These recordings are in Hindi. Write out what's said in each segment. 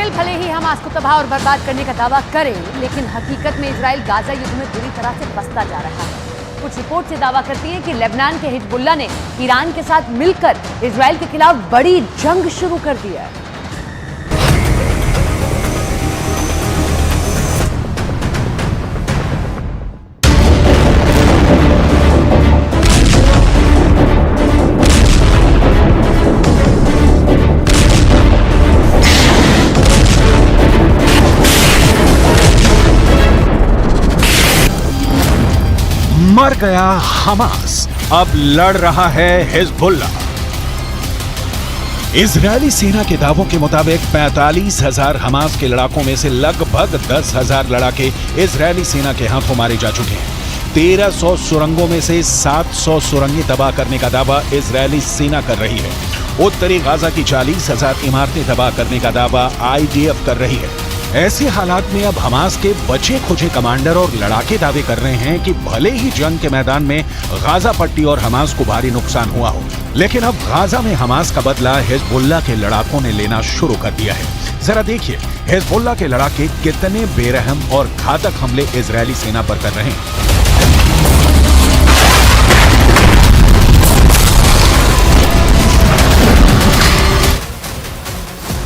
इसराइल भले ही हमास को तबाह और बर्बाद करने का दावा करे, लेकिन हकीकत में इसराइल गाजा युद्ध में बुरी तरह से फंसता जा रहा है। कुछ रिपोर्ट से दावा करती है कि लेबनान के हिजबुल्लाह ने ईरान के साथ मिलकर इसराइल के खिलाफ बड़ी जंग शुरू कर दी है। मर गया हमास, अब लड़ रहा है हिजबुल्लाह। इजरायली सेना के दावों के मुताबिक 45,000 हमास के लड़ाकों में से लगभग 10,000 लड़ाके इजरायली सेना के हाथों मारे जा चुके हैं। 1300 सुरंगों में से 700 सुरंगें तबाह करने का दावा इजरायली सेना कर रही है। उत्तरी गाजा की 40,000 इमारतें तबाह करने का दावा IDF कर रही है। ऐसे हालात में अब हमास के बचे खुचे कमांडर और लड़ाके दावे कर रहे हैं कि भले ही जंग के मैदान में गाजा पट्टी और हमास को भारी नुकसान हुआ हो, लेकिन अब गाजा में हमास का बदला हिजबुल्लाह के लड़ाकों ने लेना शुरू कर दिया है। जरा देखिए हिजबुल्लाह के लड़ाके कितने बेरहम और घातक हमले इजरायली सेना पर कर रहे हैं।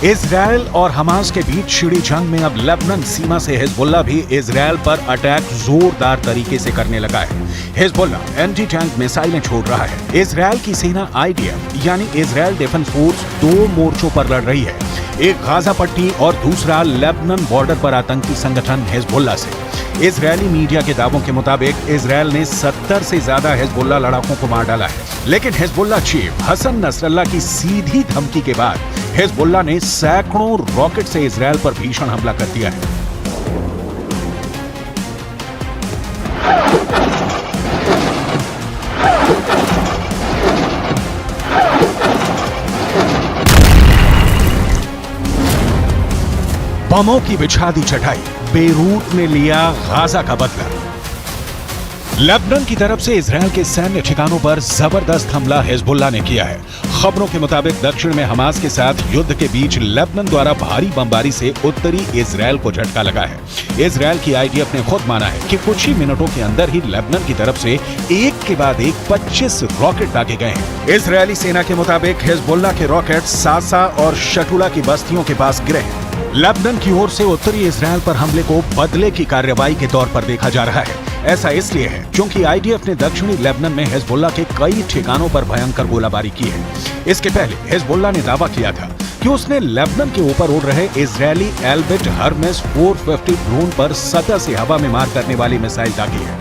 इजरायल और हमास के बीच छिड़ी जंग में अब लेबनान सीमा से हिजबुल्लाह भी इजरायल पर अटैक जोरदार तरीके से करने लगा है। हिजबुल्लाह एंटी टैंक मिसाइलें छोड़ रहा है। इजरायल की सेना IDF यानी इजरायल डिफेंस फोर्स 2 मोर्चों पर लड़ रही है, एक गाजा पट्टी और दूसरा लेबनान बॉर्डर पर आतंकी संगठन हिजबुल्लाह से। इजरायली मीडिया के दावों के मुताबिक इजरायल ने 70 से ज्यादा हिजबुल्लाह लड़ाकों को मार डाला है, लेकिन हिजबुल्लाह चीफ हसन नसरल्लाह की सीधी धमकी के बाद हिजबुल्लाह ने सैकड़ों रॉकेट से इजरायल पर भीषण हमला कर दिया है। बमों की बिछा दी चटाई, बेरूत ने लिया गाजा का बदला। लेबनान की तरफ से इजरायल के सैन्य ठिकानों पर जबरदस्त हमला हिजबुल्लाह ने किया है। खबरों के मुताबिक दक्षिण में हमास के साथ युद्ध के बीच लेबनान द्वारा भारी बमबारी से उत्तरी इजरायल को झटका लगा है। इजरायल की IDF ने खुद माना है कि कुछ ही मिनटों के अंदर ही लेबनान की तरफ से एक के बाद एक 25 रॉकेट दागे गए हैं। इजरायली सेना के मुताबिक हिजबुल्लाह के रॉकेट सासा और शटुला की बस्तियों के पास गिरे हैं। लेबनान की ओर से उत्तरी इजरायल पर हमले को बदले की कार्रवाई के तौर पर देखा जा रहा है। ऐसा इसलिए है क्योंकि IDF ने दक्षिणी लेबनान में हिजबुल्लाह के कई ठिकानों पर भयंकर गोलाबारी की है। इसके पहले हिजबुल्लाह ने दावा किया था कि उसने लेबनान के ऊपर उड़ रहे इजरायली एल्बिट हर्मेस 450 ड्रोन पर सतह से हवा में मार करने वाली मिसाइल दागी है।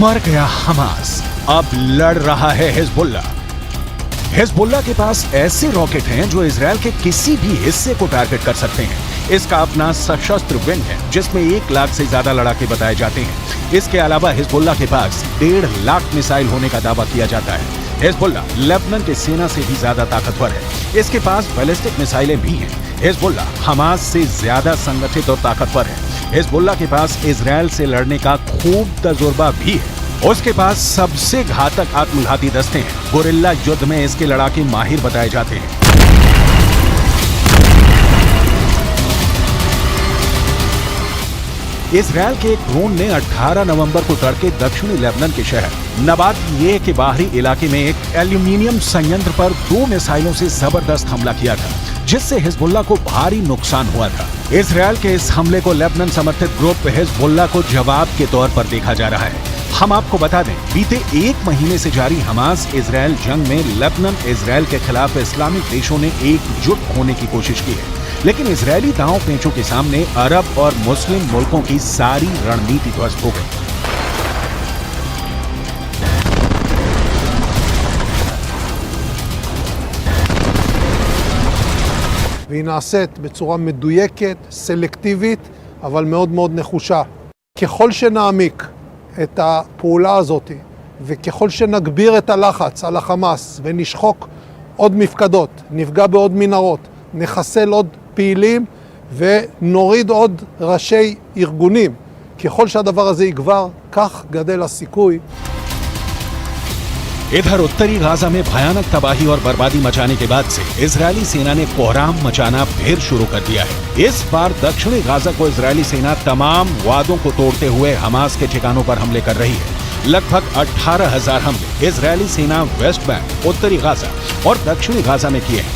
मर गया हमास, अब लड़ रहा है हिजबुल्लाह। हिजबुल्लाह के पास ऐसे रॉकेट हैं जो इजरायल के किसी भी हिस्से को टारगेट कर सकते हैं। इसका अपना सशस्त्र विंग है जिसमें 1 लाख से ज्यादा लड़ाके बताए जाते हैं। इसके अलावा हिजबुल्लाह के पास 1.5 लाख मिसाइल होने का दावा किया जाता है। हिजबुल्लाह लेबनान के सेना से भी ज्यादा ताकतवर है। इसके पास बैलिस्टिक मिसाइलें भी हैं। हिजबुल्लाह हमास से ज्यादा संगठित और ताकतवर है। हिजबुल्लाह के पास इजरायल से लड़ने का खूब तजुर्बा भी है। उसके पास सबसे घातक आत्मघाती दस्ते हैं। गुरिल्ला युद्ध में इसके लड़ाके माहिर बताए जाते हैं। इजरायल के एक ड्रोन ने 18 नवंबर को तड़के दक्षिणी लेबनान के शहर नबातिये के बाहरी इलाके में एक एल्यूमिनियम संयंत्र पर 2 मिसाइलों से जबरदस्त हमला किया था, जिससे हिजबुल्लाह को भारी नुकसान हुआ था। इजरायल के इस हमले को लेबनान समर्थित ग्रुप हिजबुल्लाह को जवाब के तौर पर देखा जा रहा है। हम आपको बता दें, बीते 1 महीने से जारी हमास इजरायल जंग में लेबनान इजरायल के खिलाफ इस्लामिक देशों ने एकजुट होने की कोशिश की है, लेकिन इजरायली दांव पेंचों के सामने अरब और मुस्लिम मुल्कों की सारी रणनीति ध्वस्त हो गई। והיא נעשית בצורה מדויקת, סלקטיבית, אבל מאוד מאוד נחושה. ככל שנעמיק את הפעולה הזאת, וככל שנגביר את הלחץ על החמאס ונשחוק עוד מפקדות, נפגע בעוד מנהרות, נחסל עוד פעילים ונוריד עוד ראשי ארגונים, ככל שהדבר הזה יגבר, כך גדל הסיכוי. इधर उत्तरी गाजा में भयानक तबाही और बर्बादी मचाने के बाद से इजरायली सेना ने कोहराम मचाना फिर शुरू कर दिया है। इस बार दक्षिणी गाजा को इजरायली सेना तमाम वादों को तोड़ते हुए हमास के ठिकानों पर हमले कर रही है। लगभग 18,000 हमले इजरायली सेना वेस्ट बैंक, उत्तरी गाजा और दक्षिणी गाजा में किए हैं।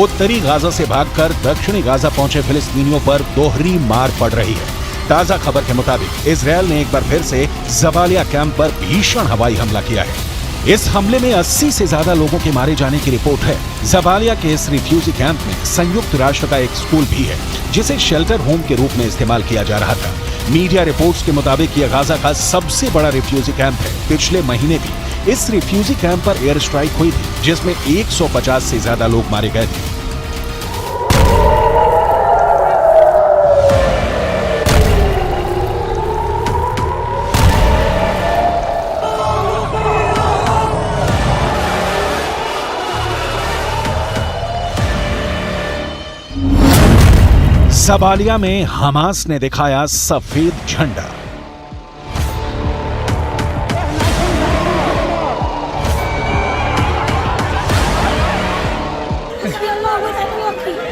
उत्तरी गाजा से भागकर दक्षिणी गाजा पहुंचे फिलिस्तीनियों पर दोहरी मार पड़ रही है। ताजा खबर के मुताबिक इजरायल ने एक बार फिर से जबालिया कैंप पर भीषण हवाई हमला किया है। इस हमले में 80 से ज्यादा लोगों के मारे जाने की रिपोर्ट है। जबालिया के इस रिफ्यूजी कैंप में संयुक्त राष्ट्र का एक स्कूल भी है, जिसे शेल्टर होम के रूप में इस्तेमाल किया जा रहा था। मीडिया रिपोर्ट्स के मुताबिक यह गाजा का सबसे बड़ा रिफ्यूजी कैंप है। पिछले महीने भी इस रिफ्यूजी कैंप पर एयर स्ट्राइक हुई थी, जिसमें 150 से ज्यादा लोग मारे गए थे। जबालिया में हमास ने दिखाया सफेद झंडा।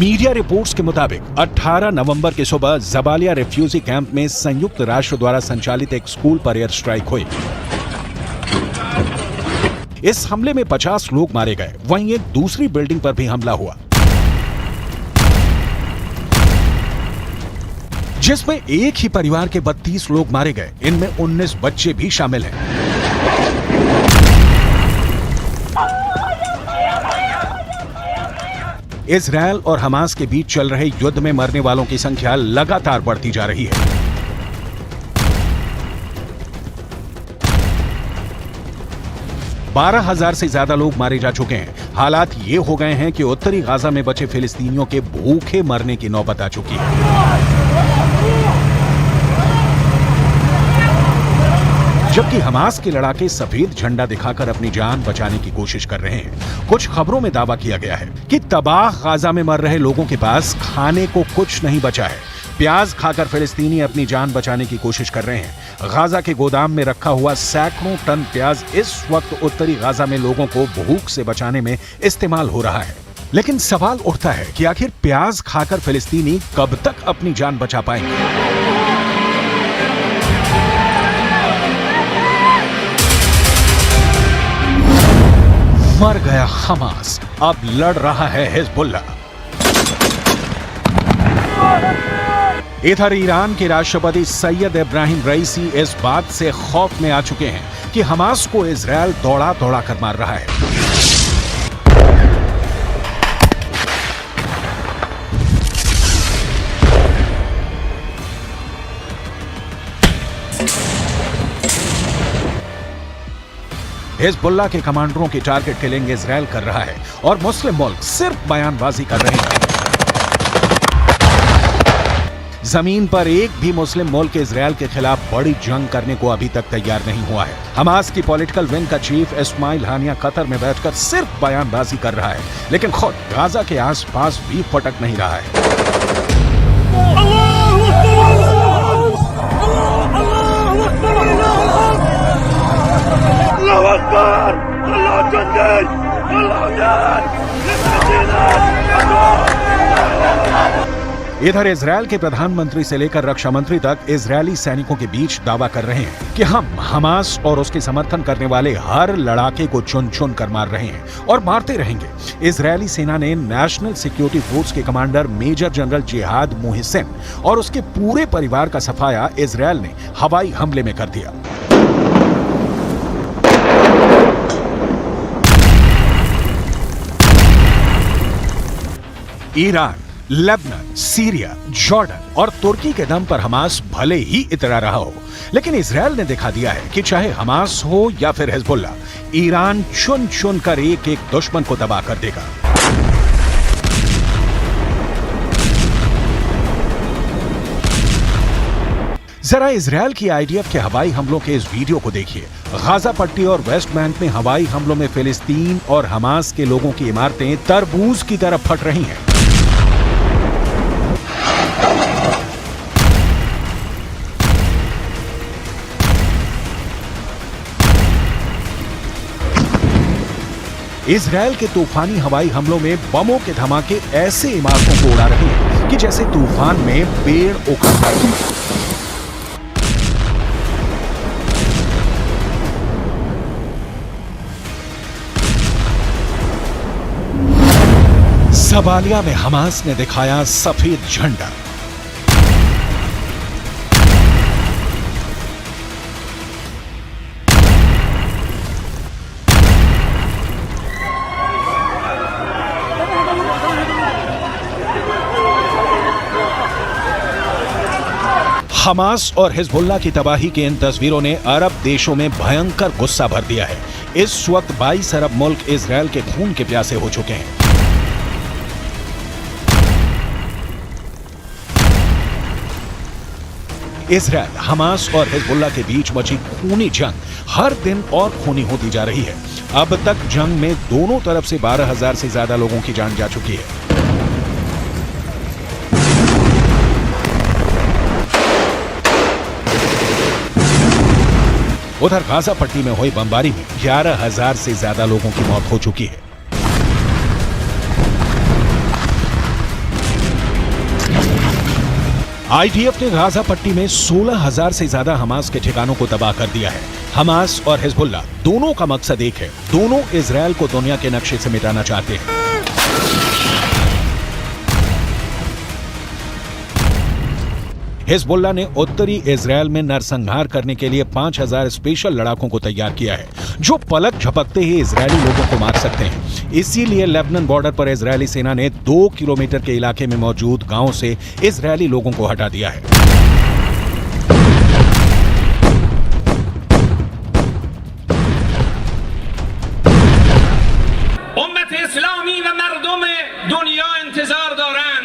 मीडिया रिपोर्ट्स के मुताबिक 18 नवंबर की सुबह जबालिया रिफ्यूजी कैंप में संयुक्त राष्ट्र द्वारा संचालित एक स्कूल पर एयर स्ट्राइक हुई। इस हमले में 50 लोग मारे गए। वहीं एक दूसरी बिल्डिंग पर भी हमला हुआ, जिसमें एक ही परिवार के 32 लोग मारे गए। इनमें 19 बच्चे भी शामिल हैं। इजरायल और हमास के बीच चल रहे युद्ध में मरने वालों की संख्या लगातार बढ़ती जा रही है। बारह 12,000 से ज्यादा लोग मारे जा चुके हैं। हालात ये हो गए हैं कि उत्तरी गाजा में बचे फिलिस्तीनियों के भूखे मरने की नौबत आ चुकी है। जबकि हमास के लड़ाके सफेद झंडा दिखाकर अपनी जान बचाने की कोशिश कर रहे हैं। कुछ खबरों में दावा किया गया है कि तबाह गाजा में मर रहे लोगों के पास खाने को कुछ नहीं बचा है। प्याज खाकर फिलिस्तीनी अपनी जान बचाने की कोशिश कर रहे हैं। गाजा के गोदाम में रखा हुआ सैकड़ों टन प्याज इस वक्त उत्तरी गाजा में लोगों को भूख से बचाने में इस्तेमाल हो रहा है। लेकिन सवाल उठता है कि आखिर प्याज खाकर फिलिस्तीनी कब तक अपनी जान बचा पाएंगे? मर गया हमास, अब लड़ रहा है हिजबुल्लाह। इधर ईरान के राष्ट्रपति सैयद इब्राहिम रईसी इस बात से खौफ में आ चुके हैं कि हमास को इजरायल दौड़ा दौड़ा कर मार रहा है। हिजबुल्लाह के कमांडरों की टारगेट किलिंग इजरायल कर रहा है और मुस्लिम मुल्क सिर्फ बयानबाजी कर रहे हैं। जमीन पर एक भी मुस्लिम मुल्क इजरायल के खिलाफ बड़ी जंग करने को अभी तक तैयार नहीं हुआ है। हमास की पॉलिटिकल विंग का चीफ इस्माइल हानिया कतर में बैठकर सिर्फ बयानबाजी कर रहा है, लेकिन खुद गाजा के आसपास भी फटक नहीं रहा है। इधर इजरायल के प्रधानमंत्री से लेकर रक्षा मंत्री तक इजरायली सैनिकों के बीच दावा कर रहे हैं कि हम हमास और उसके समर्थन करने वाले हर लड़ाके को चुन चुन कर मार रहे हैं और मारते रहेंगे। इजरायली सेना ने नेशनल सिक्योरिटी फोर्स के कमांडर मेजर जनरल जिहाद मोहसिन और उसके पूरे परिवार का सफाया इजरायल ने हवाई हमले में कर दिया। ईरान, लेबनान, सीरिया, जॉर्डन और तुर्की के दम पर हमास भले ही इतरा रहा हो, लेकिन इजरायल ने दिखा दिया है कि चाहे हमास हो या फिर हिजबुल्लाह, ईरान चुन चुन कर एक एक दुश्मन को तबाह कर देगा। जरा इजरायल की आईडीएफ के हवाई हमलों के इस वीडियो को देखिए। गाजा पट्टी और वेस्ट बैंक में हवाई हमलों में फिलिस्तीन और हमास के लोगों की इमारतें तरबूज की तरह फट रही हैं। इजरायल के तूफानी हवाई हमलों में बमों के धमाके ऐसे इमारतों को उड़ा रहे हैं कि जैसे तूफान में पेड़ उखड़ पड़े। जबालिया में हमास ने दिखाया सफेद झंडा। हमास और हिजबुल्लाह की तबाही की इन तस्वीरों ने अरब देशों में भयंकर गुस्सा भर दिया है। इस वक्त 22 अरब मुल्क इजरायल के खून के प्यासे हो चुके हैं। इजरायल, हमास और हिजबुल्लाह के बीच मची खूनी जंग हर दिन और खूनी होती जा रही है। अब तक जंग में दोनों तरफ से 12,000 से ज्यादा लोगों की जान जा चुकी है। उधर गाजा पट्टी में हुई बमबारी में 11,000 से ज्यादा लोगों की मौत हो चुकी है। आईडीएफ ने गाजा पट्टी में 16,000 से ज्यादा हमास के ठिकानों को तबाह कर दिया है। हमास और हिजबुल्लाह दोनों का मकसद एक है, दोनों इजरायल को दुनिया के नक्शे से मिटाना चाहते हैं। हिजबुल्लाह ने उत्तरी इजरायल में नरसंहार करने के लिए 5,000 स्पेशल लड़ाकों को तैयार किया है, जो पलक झपकते ही इजरायली लोगों को मार सकते हैं। इसीलिए लेबनान बॉर्डर पर इजरायली सेना ने 2 किलोमीटर के इलाके में मौजूद गांवों से इजरायली लोगों को हटा दिया है। उम्मत इस्लामी व मर्दम दुनिया इंतजार दौरान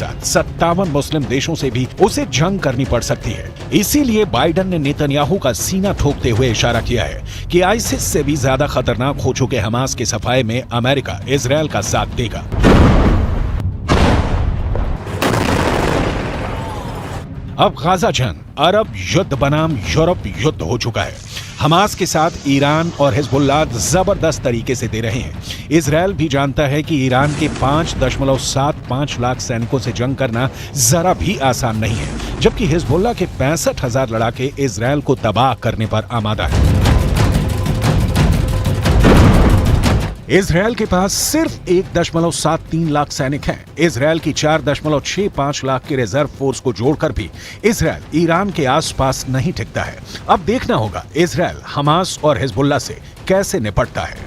साथ 57 मुस्लिम देशों से भी उसे जंग करनी पड़ सकती है। इसीलिए बाइडन ने नेतन्याहू का सीना ठोकते हुए इशारा किया है कि आईसिस से भी ज्यादा खतरनाक हो चुके हमास के सफाये में अमेरिका इजरायल का साथ देगा। अब गाजा जंग अरब युद्ध बनाम यूरोप युद्ध हो चुका है। हमास के साथ ईरान और हिजबुल्लाह जबरदस्त तरीके से दे रहे हैं। इजरायल भी जानता है कि ईरान के 5.75 लाख सैनिकों से जंग करना जरा भी आसान नहीं है, जबकि हिजबुल्लाह के 65,000 लड़ाके इजरायल को तबाह करने पर आमादा है। इजरायल के पास सिर्फ 1.73 लाख सैनिक हैं। इजरायल की 4.65 लाख की रिजर्व फोर्स को जोड़कर भी इजरायल ईरान के आसपास नहीं टिकता है। अब देखना होगा इजरायल हमास और हिजबुल्लाह से कैसे निपटता है।